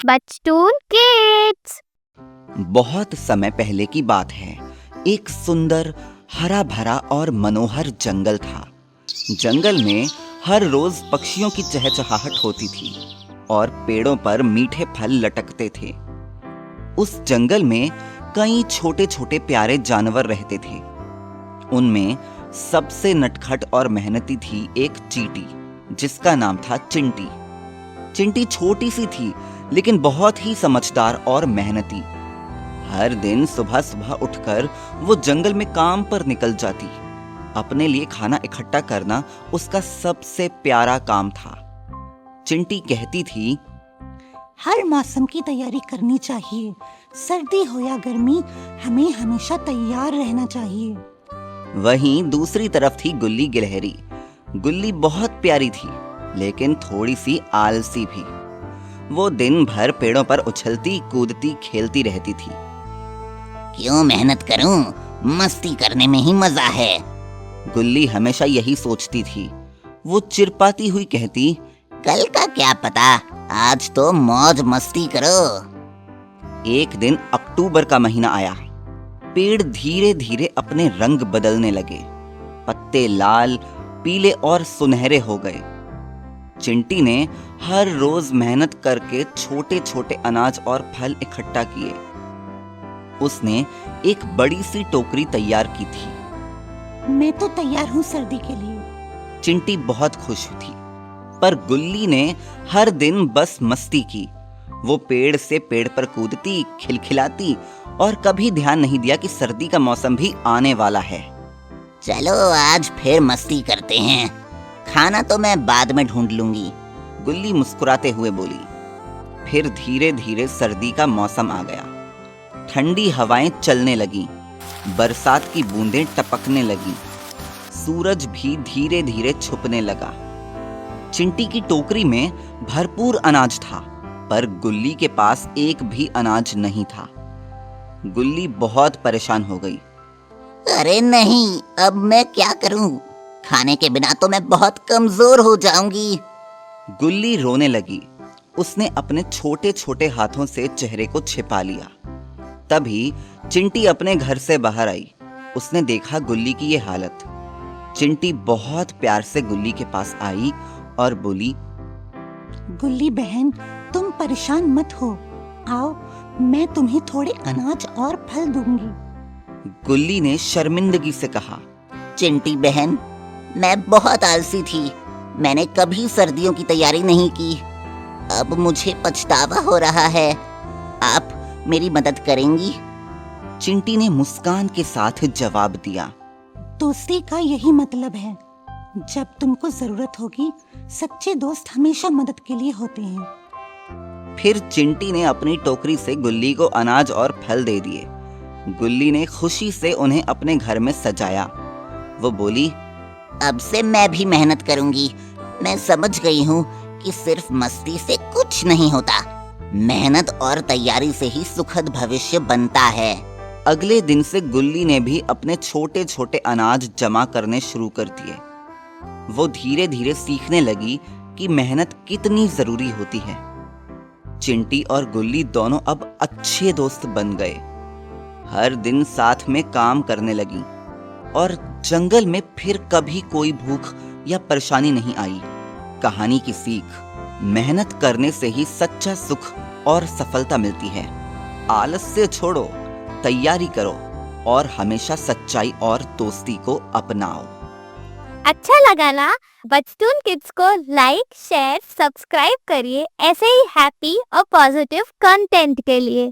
बचतून kids. बहुत समय पहले की बात है। एक सुंदर हरा भरा और मनोहर जंगल था। जंगल में हर रोज पक्षियों की चहचहाहट होती थी और पेड़ों पर मीठे फल लटकते थे। उस जंगल में कई छोटे छोटे प्यारे जानवर रहते थे। उनमें सबसे नटखट और मेहनती थी एक चींटी, जिसका नाम था चिंटी। चिंटी छोटी सी थी, लेकिन बहुत ही समझदार और मेहनती। हर दिन सुबह सुबह उठकर वो जंगल में काम पर निकल जाती। अपने लिए खाना इकट्ठा करना उसका सबसे प्यारा काम था। चिंटी कहती थी, हर मौसम की तैयारी करनी चाहिए। सर्दी हो या गर्मी, हमें हमेशा तैयार रहना चाहिए। वहीं दूसरी तरफ थी गुल्ली गिलहरी। गुल्ली बहुत प्यारी थी, लेकिन थोड़ी सी आलसी भी। वो दिन भर पेड़ों पर उछलती कूदती खेलती रहती थी। क्यों मेहनत करूं? मस्ती करने में ही मजा है। गुल्ली हमेशा यही सोचती थी। वो चिरपाती हुई कहती, कल का क्या पता, आज तो मौज मस्ती करो। एक दिन अक्टूबर का महीना आया। पेड़ धीरे धीरे अपने रंग बदलने लगे। पत्ते लाल, पीले और सुनहरे हो गए। चिंटी ने हर रोज मेहनत करके छोटे छोटे अनाज और फल इकट्ठा किए। उसने एक बड़ी सी टोकरी तैयार की थी। मैं तो तैयार हूँ सर्दी के लिए। चिंटी बहुत खुश थी, पर गुल्ली ने हर दिन बस मस्ती की। वो पेड़ से पेड़ पर कूदती, खिलखिलाती और कभी ध्यान नहीं दिया कि सर्दी का मौसम भी आने वाला है। चलो आज फिर मस्ती करते हैं। खाना तो मैं बाद में ढूंढ लूंगी। गुल्ली मुस्कुराते हुए बोली। फिर धीरे धीरे सर्दी का मौसम आ गया। ठंडी हवाएं चलने लगीं, बरसात की बूंदें टपकने लगीं, सूरज भी धीरे धीरे छुपने लगा। चिंटी की टोकरी में भरपूर अनाज था, पर गुल्ली के पास एक भी अनाज नहीं था। गुल्ली बहुत परेशान हो गई। अरे नहीं, अब मैं क्या करूं? खाने के बिना तो मैं बहुत कमजोर हो जाऊंगी। गुल्ली रोने लगी। उसने अपने छोटे छोटे हाथों से चेहरे को छिपा लिया। तभी चिंटी अपने घर से बाहर आई। उसने देखा गुल्ली की ये हालत। चिंटी बहुत प्यार से गुल्ली के पास आई और बोली, गुल्ली बहन, तुम परेशान मत हो। आओ, मैं तुम्हें थोड़े अनाज और फल दूंगी। गुल्ली ने शर्मिंदगी से कहा, चिंटी बहन, मैं बहुत आलसी थी। मैंने कभी सर्दियों की तैयारी नहीं की। अब मुझे पछतावा हो रहा है। आप मेरी मदद करेंगी? चिंटी ने मुस्कान के साथ जवाब दिया, दोस्ती का यही मतलब है। जब तुमको जरूरत होगी, सच्चे दोस्त हमेशा मदद के लिए होते हैं। फिर चिंटी ने अपनी टोकरी से गुल्ली को अनाज और फल दे दिए। गुल्ली ने खुशी से उन्हें अपने घर में सजाया। वो बोली, अब से मैं भी मेहनत करूंगी। मैं समझ गई हूँ कि सिर्फ मस्ती से कुछ नहीं होता। मेहनत और तैयारी से ही सुखद भविष्य बनता है। अगले दिन से गुल्ली ने भी अपने छोटे छोटे अनाज जमा करने शुरू कर दिए। वो धीरे धीरे सीखने लगी कि मेहनत कितनी जरूरी होती है। चिंटी और गुल्ली दोनों अब अच्छे दोस्त बन गए। हर दिन साथ में काम करने लगी और जंगल में फिर कभी कोई भूख या परेशानी नहीं आई। कहानी की सीख, मेहनत करने से ही सच्चा सुख और सफलता मिलती है। आलस्य छोड़ो, तैयारी करो और हमेशा सच्चाई और दोस्ती को अपनाओ। अच्छा लगा ना? बचतून किड्स को लाइक, शेयर, सब्सक्राइब करिए ऐसे ही हैप्पी और पॉजिटिव कंटेंट के लिए।